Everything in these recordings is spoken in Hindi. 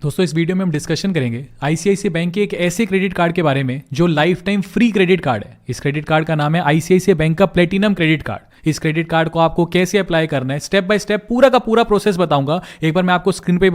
दोस्तों इस वीडियो में हम डिस्कशन करेंगे आईसीआईसीआई बैंक के एक ऐसे क्रेडिट कार्ड के बारे में जो life time free credit card है। इस क्रेडिट कार्ड का नाम है आईसीआईसीआई बैंक का प्लेटिनम क्रेडिट कार्ड। इस क्रेडिट कार्ड को आपको कैसे अप्लाई करना है, स्टेप बाय स्टेप पूरा का पूरा प्रोसेस बताऊंगा। एक बार मैं आपको स्क्रीन पे ही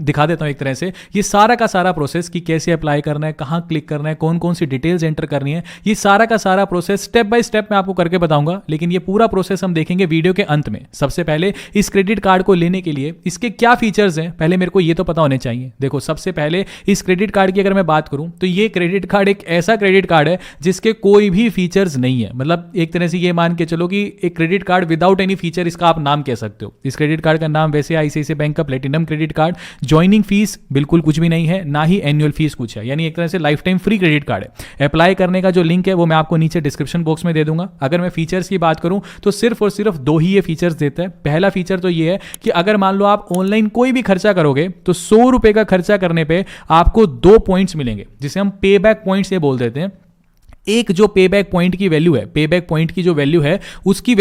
दिखा देता हूं एक तरह से ये सारा का सारा प्रोसेस कि कैसे अप्लाई करना है, कहां क्लिक करना है, कौन कौन सी डिटेल्स एंटर करनी है, ये सारा का सारा प्रोसेस स्टेप बाय स्टेप मैं आपको करके बताऊंगा। लेकिन ये पूरा प्रोसेस हम देखेंगे वीडियो के अंत में। सबसे पहले इस क्रेडिट कार्ड को लेने के लिए इसके क्या फीचर्स हैं पहले मेरे को ये तो पता होने चाहिए। देखो सबसे पहले इस क्रेडिट कार्ड की अगर मैं बात करूं तो ये क्रेडिट कार्ड एक ऐसा क्रेडिट कार्ड है जिसके कोई भी फीचर्स नहीं है। मतलब एक तरह से ये मान के चलो कि एक credit card without any feature, इसका आप नाम कह सकते हो। इस क्रेडिट कार्ड का नाम वैसे आईसीआईसीआई बैंक का platinum credit card. Joining fees बिल्कुल कुछ भी नहीं है, ना ही एनुअल फीस कुछ है, यानी एक तरह से life time free credit card है। अप्लाई करने का जो लिंक है वो मैं आपको नीचे डिस्क्रिप्शन बॉक्स में दे दूंगा। अगर मैं फीचर्स की बात करूं तो सिर्फ और सिर्फ दो ही ये फीचर्स देता है। पहला फीचर तो ये है कि अगर मान लो आप ऑनलाइन कोई भी खर्चा करोगे तो 100 रुपए का खर्चा करने पे आपको 2 पॉइंट्स मिलेंगे, जिसे हम पे बैक पॉइंट्स ये बोल देते हैं। एक जो पे बैक पॉइंट की वैल्यू है, पे बैक पॉइंट की जो वैल्यू है उसकी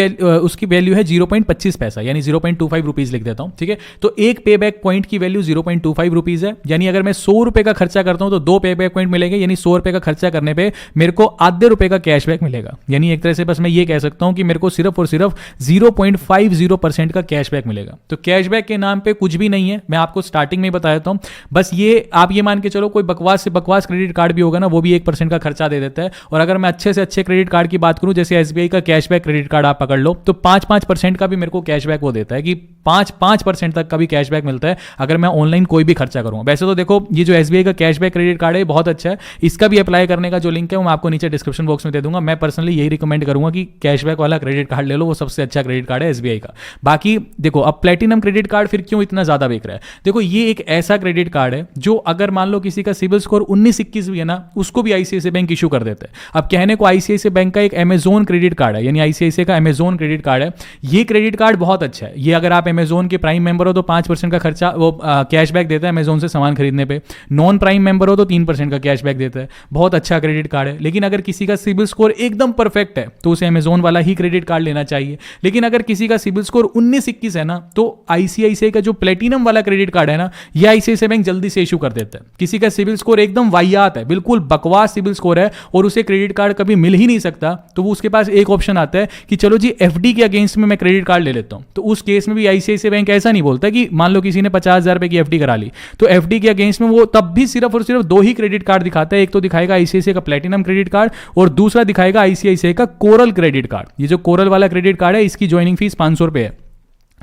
वैल्यू है 0.25 पैसा, यानी 0.25 रुपीज लिख देता हूं, ठीक है। तो एक पे बैक पॉइंट की वैल्यू 0.25 रुपीज है, यानी अगर मैं 100 रुपए का खर्चा करता हूं तो 2 पे बैक पॉइंट मिलेंगे, यानी 100 रुपए का खर्चा करने पे मेरे को आधे रुपए का कैशबैक मिलेगा। यानी एक तरह से बस मैं ये कह सकता हूं कि मेरे को सिर्फ और सिर्फ 0.50% का कैशबैक मिलेगा। तो कैशबैक के नाम पे कुछ भी नहीं है, मैं आपको स्टार्टिंग में बता देता हूं। बस ये आप ये मान के चलो कोई बकवास से बकवास क्रेडिट कार्ड भी होगा ना, वो भी 1% का खर्चा दे देता है। और अगर मैं अच्छे से अच्छे क्रेडिट कार्ड की बात करूं, जैसे एसबीआई का कैशबैक क्रेडिट कार्ड आप पकड़ लो, तो 5% का भी मेरे को कैशबैक वो देता है कि 5% तक का भी कैशबैक मिलता है अगर मैं ऑनलाइन कोई भी खर्चा करूंगा। वैसे तो देखो ये जो एसबीआई का कैशबैक क्रेडिट कार्ड है बहुत अच्छा है, इसका भी अप्लाई करने का जो लिंक है वो मैं आपको नीचे डिस्क्रिप्शन बॉक्स में दे दूंगा। मैं पर्सनली यही रिकमेंड करूंगा कि कैशबैक वाला क्रेडिट कार्ड ले लो, वो सबसे अच्छा क्रेडिट कार्ड है एसबीआई का। बाकी देखो अब प्लेटिनम क्रेडिट कार्ड फिर क्यों इतना ज्यादा बिक रहा है। देखो ये एक ऐसा क्रेडिट कार्ड है जो अगर मान लो किसी का सिबिल स्कोर 19-21 भी है ना, उसको भी आईसीआईसीआई बैंक इशू कर देता है। अब कहने को आईसीआईसीआई बैंक का एक अमेजोन क्रेडिट कार्ड है, यानी आईसीआईसीआई का अमेजोन क्रेडिट कार्ड है। ये क्रेडिट कार्ड बहुत अच्छा है। ये अगर आप अमेजोन के प्राइम मेंबर हो तो 5% का खर्चा वो कैशबैक देता है अमेजोन से सामान खरीदने पे। नॉन प्राइम मेंबर हो तो 3% का कैशबैक देता है। बहुत अच्छा क्रेडिट कार्ड है। लेकिन अगर किसी का सिबिल स्कोर एकदम परफेक्ट है तो उसे अमेजोन वाला ही क्रेडिट कार्ड लेना चाहिए। लेकिन अगर किसी का सिबिल स्कोर 19-21 है ना, तो आईसीआईसीआई का जो प्लेटिनम वाला क्रेडिट कार्ड है ना, ये आईसीआईसीआई बैंक जल्दी से इशू कर देता है। किसी का सिबिल स्कोर एकदम वाहियात है, बिल्कुल बकवास सिबिल स्कोर है और उसे क्रेडिट कार्ड कभी मिल ही नहीं सकता, तो वो उसके पास एक ऑप्शन आता है कि चलो जी एफडी के अगेंस्ट में मैं क्रेडिट कार्ड ले लेता हूं। तो उस केस में भी आईसीआईसीआई बैंक ऐसा नहीं बोलता कि मान लो किसी ने 50,000 रुपए की एफडी करा ली तो एफडी के अगेंस्ट में वो तब भी सिर्फ और सिर्फ 2 ही क्रेडिट कार्ड दिखाता है। एक तो दिखाएगा आईसीआईसीआई का प्लेटिनम क्रेडिट कार्ड और दूसरा दिखाएगा आईसीआईसीआई का कोरल क्रेडिट कार्ड। ये जो कोरल वाला क्रेडिट कार्ड है इसकी ज्वाइनिंग फीस 500 रुपए है।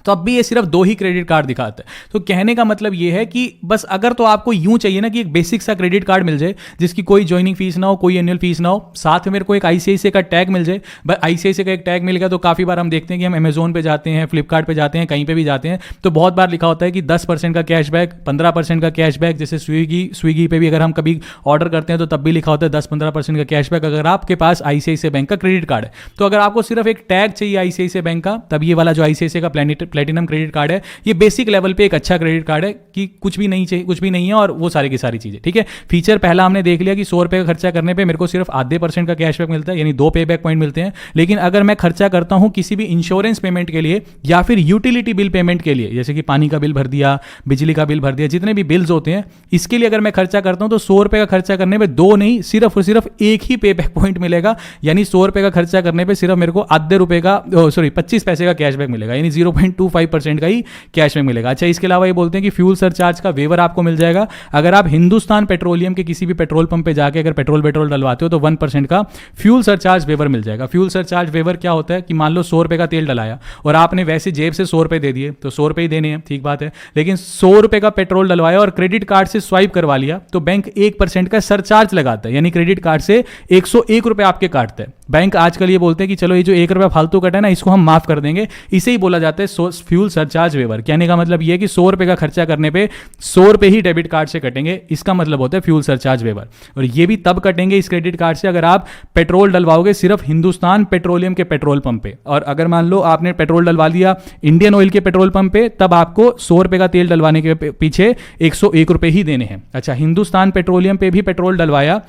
तो अब भी ये सिर्फ 2 ही क्रेडिट कार्ड दिखाता है। तो कहने का मतलब ये है कि बस अगर तो आपको यूं चाहिए ना कि एक बेसिक सा क्रेडिट कार्ड मिल जाए जिसकी कोई ज्वाइनिंग फीस ना हो, कोई एनुअल फीस ना हो, साथ में मेरे को एक आईसीआईसीआई का टैग मिल जाए। आईसीआईसीआई का एक टैग मिल गया तो काफी बार हम देखते हैं कि हम अमेजोन पे जाते हैं, फ्लिपकार्ट पे जाते हैं, कहीं पे भी जाते हैं तो बहुत बार लिखा होता है कि 10% का कैशबैक, 15% का कैशबैक। जैसे स्विगी पे भी अगर हम कभी ऑर्डर करते हैं तो तब भी लिखा होता है 10-15% का कैशबैक अगर आपके पास आईसीआईसीआई बैंक का क्रेडिट कार्ड है। तो अगर आपको सिर्फ एक टैग चाहिए आईसीआईसीआई बैंक का, तब ये वाला जो आईसीआईसीआई का प्लेटिनम क्रेडिट कार्ड है ये बेसिक लेवल पे एक अच्छा क्रेडिट कार्ड है कि कुछ भी नहीं चाहिए, कुछ भी नहीं है और वो सारी की सारी चीजें ठीक है। फीचर पहला हमने देख लिया कि 100 रुपए का खर्चा करने पे मेरे को सिर्फ आधे % का कैशबैक मिलता है, यानी 2 पे बैक पॉइंट मिलते हैं। लेकिन अगर मैं खर्चा करता हूं किसी भी इंश्योरेंस पेमेंट के लिए या फिर यूटिलिटी बिल पेमेंट के लिए, जैसे कि पानी का बिल भर दिया, बिजली का बिल भर दिया, जितने भी बिल्स होते हैं इसके लिए अगर मैं खर्चा करता हूं तो 100 रुपए का खर्चा करने पे 2 नहीं सिर्फ और सिर्फ एक ही पे बैक पॉइंट मिलेगा। यानी 100 रुपए का खर्चा करने पे सिर्फ मेरे को आधे रुपए का 25 पैसे का कैशबैक मिलेगा, यानी 0.25% का ही कैशबैक मिलेगा। अच्छा इसके अलावा ये बोलते हैं कि फ्यूल सरचार्ज का वेवर आपको मिल जाएगा। अगर आप हिंदुस्तान पेट्रोलियम के किसी भी पेट्रोल पंप पे जाके अगर पेट्रोल डलवाते हो तो 1% का फ्यूल सरचार्ज वेवर मिल जाएगा। फ्यूल सरचार्ज वेवर क्या होता है कि मान लो 100 रुपए का तेल डलाया और आपने वैसे जेब से 100 रुपए दे दिए तो 100 रुपए ही देने हैं, ठीक बात है। लेकिन 100 रुपए का पेट्रोल डलवाया और क्रेडिट कार्ड से स्वाइप करवा लिया तो बैंक 1% का सरचार्ज लगाता है, यानी क्रेडिट कार्ड से 101 रुपए आपके काटते हैं। बैंक आजकल ये बोलते हैं कि चलो ये जो 1 रुपया फालतू कटा है ना इसको हम माफ कर देंगे, इसे ही बोला जाता है फ्यूल सरचार्ज वेवर। कहने का मतलब ये है कि 100 रुपए का खर्चा करने पे 100 रुपए ही डेबिट कार्ड से कटेंगे, इसका मतलब होता है फ्यूल सरचार्ज वेवर। और ये भी तब कटेंगे इस क्रेडिट कार्ड से अगर आप पेट्रोल डलवाओगे सिर्फ हिंदुस्तान पेट्रोलियम के पेट्रोल पंप पे। और अगर मान लो आपने पेट्रोल डलवा लिया इंडियन ऑयल के पेट्रोल पंप पे, तब आपको 100 रुपए का तेल डलवाने के पीछे 101 रुपए ही देने हैं। अच्छा हिंदुस्तान पेट्रोलियम पे भी पेट्रोल डलवाया,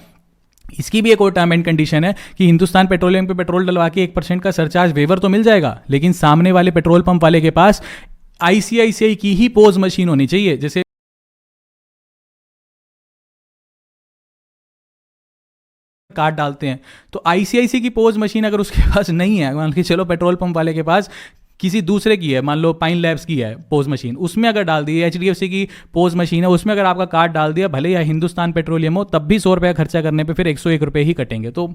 इसकी भी एक और टर्म एंड कंडीशन है कि हिंदुस्तान पेट्रोलियम पे पेट्रोल डलवा के 1% का सरचार्ज वेवर तो मिल जाएगा, लेकिन सामने वाले पेट्रोल पंप वाले के पास आईसीआईसीआई की ही पोज मशीन होनी चाहिए। जैसे कार्ड डालते हैं, तो आईसीआईसी की पोज मशीन अगर उसके पास नहीं है, मान के चलो पेट्रोल पंप वाले के पास किसी दूसरे की है, मान लो पाइन लैब्स की है पोज मशीन, उसमें अगर डाल दी, एचडीएफसी की पोज मशीन है उसमें अगर आपका कार्ड डाल दिया, भले या हिंदुस्तान पेट्रोलियम हो, तब भी 100 रुपये खर्चा करने पे फिर 101 रुपये ही कटेंगे। तो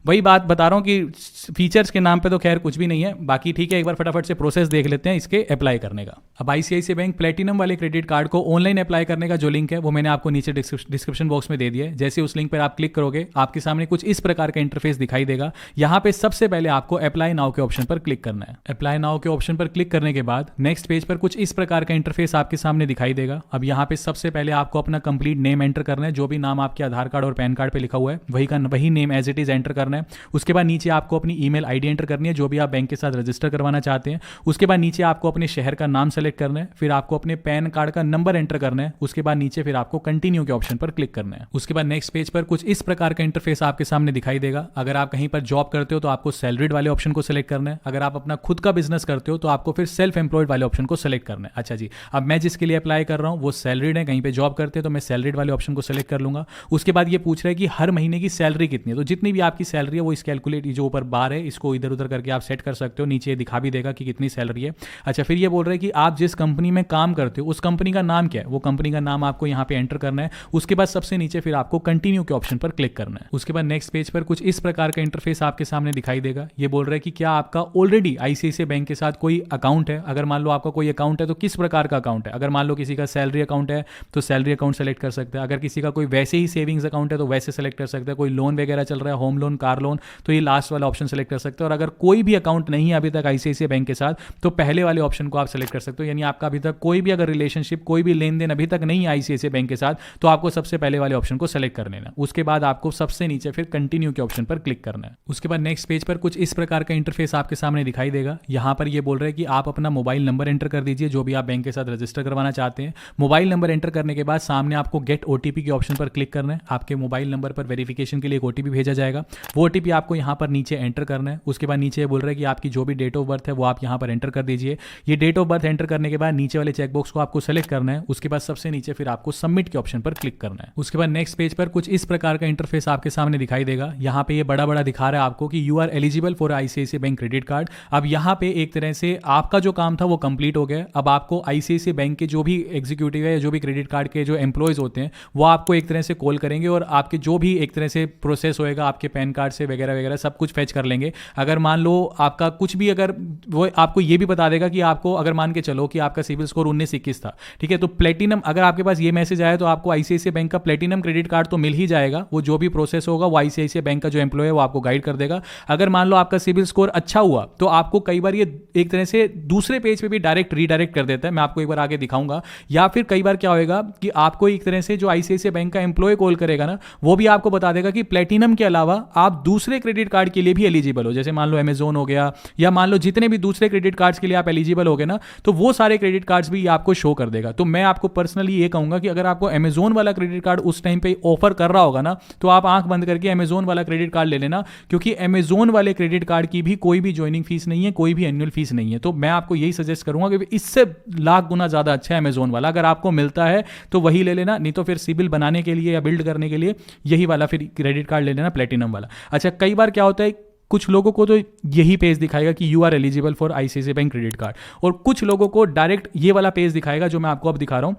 वही बात बता रहा हूँ कि फीचर्स के नाम पे तो खैर कुछ भी नहीं है, बाकी ठीक है। एक बार फटाफट से प्रोसेस देख लेते हैं इसके अप्लाई करने का। अब आईसीआईसी बैंक प्लेटिनम वाले क्रेडिट कार्ड को ऑनलाइन अप्लाई करने का जो लिंक है वो मैंने आपको नीचे डिस्क्रिप्शन बॉक्स में दे दिया है। जैसे उस लिंक पर आप क्लिक करोगे आपके सामने कुछ इस प्रकार का इंटरफेस दिखाई देगा। यहाँ पे सबसे पहले आपको अप्लाई नाउ के ऑप्शन पर क्लिक करना है। अप्लाई नाउ के ऑप्शन पर क्लिक करने के बाद नेक्स्ट पेज पर कुछ इस प्रकार का इंटरफेस आपके सामने दिखाई देगा। अब यहाँ पे सबसे पहले आपको अपना कंप्लीट नेम एंटर करना है, जो भी नाम आपके आधार कार्ड और पैन कार्ड पे लिखा हुआ है वही name as it is enter करना है। उसके बाद नीचे आपको अपनी ईमेल आईडी एंटर करनी है जो भी आप बैंक के साथ रजिस्टर करवाना चाहते हैं। उसके बाद नीचे आपको अपने शहर का नाम सेलेक्ट करना है, फिर आपको अपने पैन कार्ड का नंबर एंटर करना है। उसके बाद नीचे फिर आपको कंटिन्यू के ऑप्शन पर क्लिक करना है। उसके बाद नेक्स्ट पेज पर कुछ इस प्रकार का इंटरफेस आपके सामने दिखाई देगा। अगर आप कहीं पर जॉब करते हो तो आपको सैलरीड वाले ऑप्शन को सिलेक्ट करना है। अगर आप अपना खुद का बिजनेस करते हो तो आपको फिर सेल्फ एम्प्लॉयड वाले ऑप्शन को सेलेक्ट करना है। अच्छा जी, अब मैं जिसके लिए अप्लाई कर रहा हूं वो सैलरीड है, कहीं पे जॉब करते हैं तो मैं सैलरीड वाले ऑप्शन को सेलेक्ट कर लूंगा। उसके बाद ये पूछ रहा है कि हर महीने की सैलरी कितनी है, तो जितनी भी आपकी सैलरी है वो इस कैलकुलेट, जो ऊपर बार है इसको इधर उधर करके आप सेट कर सकते हो, नीचे दिखा भी देगा कि कितनी सैलरी है। अच्छा, फिर ये बोल रहा है कि आप जिस कंपनी में काम करते हो उस कंपनी का नाम क्या है, वो कंपनी का नाम आपको यहाँ पे एंटर करना है। उसके बाद सबसे नीचे फिर आपको कंटिन्यू के ऑप्शन पर क्लिक करना है। उसके बाद नेक्स्ट पेज पर कुछ इस प्रकार का इंटरफेस आपके सामने दिखाई देगा। ये बोल रहा है कि क्या आपका ऑलरेडी आईसीआईसीआई बैंक के साथ कोई अकाउंट है। अगर मान लो आपका कोई अकाउंट है तो किस प्रकार का अकाउंट है। अगर मान लो किसी का सैलरी अकाउंट है तो सैलरी अकाउंट सेलेक्ट कर सकते हैं। अगर किसी का कोई वैसे ही सेविंग्स अकाउंट है तो वैसे सेलेक्ट कर सकते हैं। कोई लोन वगैरह चल रहा है, होम लोन, कार लोन, तो ये लास्ट वाला ऑप्शन सेलेक्ट कर सकते हैं। और अगर कोई भी अकाउंट नहीं है अभी तक आईसीआईसीआई बैंक के साथ तो पहले वाले ऑप्शन को आप सेलेक्ट कर सकते हो। यानी आपका अभी तक कोई भी अगर रिलेशनशिप, कोई भी लेन देन अभी तक नहीं है आईसीआईसीआई बैंक के साथ तो आपको सबसे पहले वाले ऑप्शन को सेलेक्ट कर लेना। उसके बाद आपको सबसे नीचे फिर कंटिन्यू के ऑप्शन पर क्लिक करना है। उसके बाद नेक्स्ट पेज पर कुछ इस प्रकार का इंटरफेस आपके सामने दिखाई देगा। यहां पर ये बोल रहे हैं कि आप अपना मोबाइल नंबर एंटर कर दीजिए जो भी आप बैंक के साथ रजिस्टर करवाना चाहते हैं। मोबाइल नंबर एंटर करने के बाद सामने आपको गेट ओटीपी के ऑप्शन पर क्लिक करना है। आपके मोबाइल नंबर पर वेरिफिकेशन के लिए एक ओटीपी भेजा जाएगा, वो ओटीपी आपको यहाँ पर नीचे एंटर करना है। उसके बाद नीचे बोल रहा है कि आपकी जो भी डेट ऑफ बर्थ है वो आप यहाँ पर एंटर कर दीजिए। ये डेट ऑफ बर्थ एंटर करने के बाद नीचे वाले चेकबॉक्स को आपको सेलेक्ट करना है। उसके बाद सबसे नीचे फिर आपको सबमिट के ऑप्शन पर क्लिक करना है। उसके बाद नेक्स्ट पेज पर कुछ इस प्रकार का इंटरफेस आपके सामने दिखाई देगा। यहाँ पे ये बड़ा बड़ा दिखा रहा है आपको कि you are eligible for ICICI bank credit card. अब यहाँ पे एक तरह से आपका जो काम था वो कंप्लीट हो गया। अब आपको आईसीआईसीआई बैंक के जो भी एग्जीक्यूटिव है, जो भी क्रेडिट कार्ड के जो एम्प्लॉयज होते हैं वो आपको एक तरह से कॉल करेंगे और आपके जो भी एक तरह से प्रोसेस होएगा आपके पैन कार्ड से वगैरह वगैरह सब कुछ फेच कर लेंगे। अगर मान लो आपका कुछ भी, अगर वो आपको ये भी बता देगा कि आपको, अगर मान के चलो कि आपका सिविल स्कोर 19-21 था, ठीक है, तो प्लेटिनम, अगर आपके पास ये मैसेज आया तो आपको आईसीआईसीआई बैंक का प्लेटिनम क्रेडिट कार्ड तो मिल ही जाएगा। वो जो भी प्रोसेस होगा वो आईसीआईसीआई बैंक का जो एम्प्लॉय है वो आपको गाइड कर देगा। अगर मान लो आपका सिविल स्कोर अच्छा हुआ तो आपको कई बार ये एक तरह से दूसरे पेज पे भी डायरेक्ट रीडायरेक्ट कर देता है, मैं आपको एक बार आगे दिखाऊंगा। या फिर कई बार क्या होएगा कि आपको एक तरह से जो आईसीआईसीआई बैंक का एम्प्लॉय कॉल करेगा ना, वो भी आपको बता देगा कि प्लेटिनम के अलावा आप दूसरे क्रेडिट कार्ड के लिए भी एलिजिबल हो। जैसे मान लो अमेजोन हो गया, या मान लो जितने भी दूसरे क्रेडिट कार्ड्स के लिए आप एलिजिबल हो गए ना, तो वो सारे क्रेडिट कार्ड्स भी आपको शो कर देगा। तो मैं आपको पर्सनली ये कहूंगा कि अगर आपको अमेजोन वाला क्रेडिट कार्ड उस टाइम पे ऑफर कर रहा होगा ना, तो आप आंख बंद करके अमेजोन वाला क्रेडिट कार्ड ले लेना, क्योंकि अमेजोन वाले क्रेडिट कार्ड की भी कोई भी ज्वाइनिंग फीस नहीं है, कोई भी एनुअल फीस नहीं है। तो मैं आपको यही सजेस्ट करूंगा कि इससे लाख गुना ज्यादा अच्छा है अमेजोन वाला। अगर आपको मिलता है तो वही ले लेना, नहीं तो फिर सिबिल बनाने के लिए या बिल्ड करने के लिए यही वाला फिर क्रेडिट कार्ड ले लेना, प्लेटिनम वाला। अच्छा, कई बार क्या होता है, कुछ लोगों को तो यही पेज दिखाएगा कि you are eligible for ICICI bank credit card, और कुछ लोगों को डायरेक्ट ये वाला पेज दिखाएगा जो मैं आपको अब दिखा रहा हूं।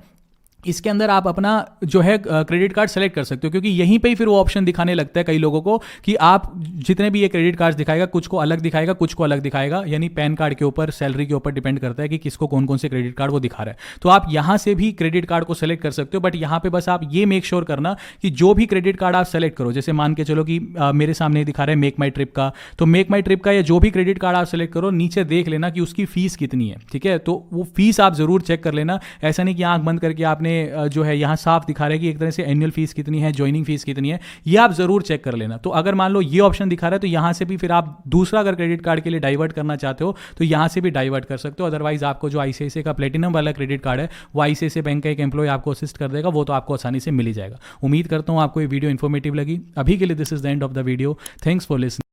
इसके अंदर आप अपना जो है क्रेडिट कार्ड सेलेक्ट कर सकते हो, क्योंकि यहीं पे ही फिर वो ऑप्शन दिखाने लगता है कई लोगों को कि आप जितने भी ये क्रेडिट कार्ड दिखाएगा, कुछ को अलग दिखाएगा, कुछ को अलग दिखाएगा। यानी पैन कार्ड के ऊपर, सैलरी के ऊपर डिपेंड करता है कि किसको कौन कौन से क्रेडिट कार्ड वो दिखा रहा है। तो आप यहां से भी क्रेडिट कार्ड को सेलेक्ट कर सकते हो, बट यहां पर बस आप ये मेक श्योर करना कि जो भी क्रेडिट कार्ड आप सेलेक्ट करो, जैसे मान के चलो कि मेरे सामने दिखा रहा है मेक माई ट्रिप का, तो मेक माई ट्रिप का या जो भी क्रेडिट कार्ड आप सेलेक्ट करो, नीचे देख लेना कि उसकी फीस कितनी है। ठीक है, तो वो फीस आप जरूर चेक कर लेना। ऐसा नहीं कि आंख बंद करके आपने जो है यहाँ साफ दिखा रहा है कि एक तरह से एनुअल फीस कितनी है, ज्वाइनिंग फीस कितनी है, ये आप जरूर चेक कर लेना। तो अगर मान लो ये ऑप्शन दिखा रहा है तो यहां से भी फिर आप दूसरा अगर क्रेडिट कार्ड के लिए डाइवर्ट करना चाहते हो तो यहां से भी डाइवर्ट कर सकते हो। अदरवाइज आपको जो आईसीआईसीआई का प्लेटिनम वाला क्रेडिट कार्ड है वो आईसीआईसीआई बैंक का एक एम्प्लॉय आपको असिस्ट कर देगा, वो तो आपको आसानी से मिल ही जाएगा। उम्मीद करता हूं आपको ये वीडियो इन्फॉर्मेटिव लगी। अभी के लिए this is the end of the video. Thanks for listening.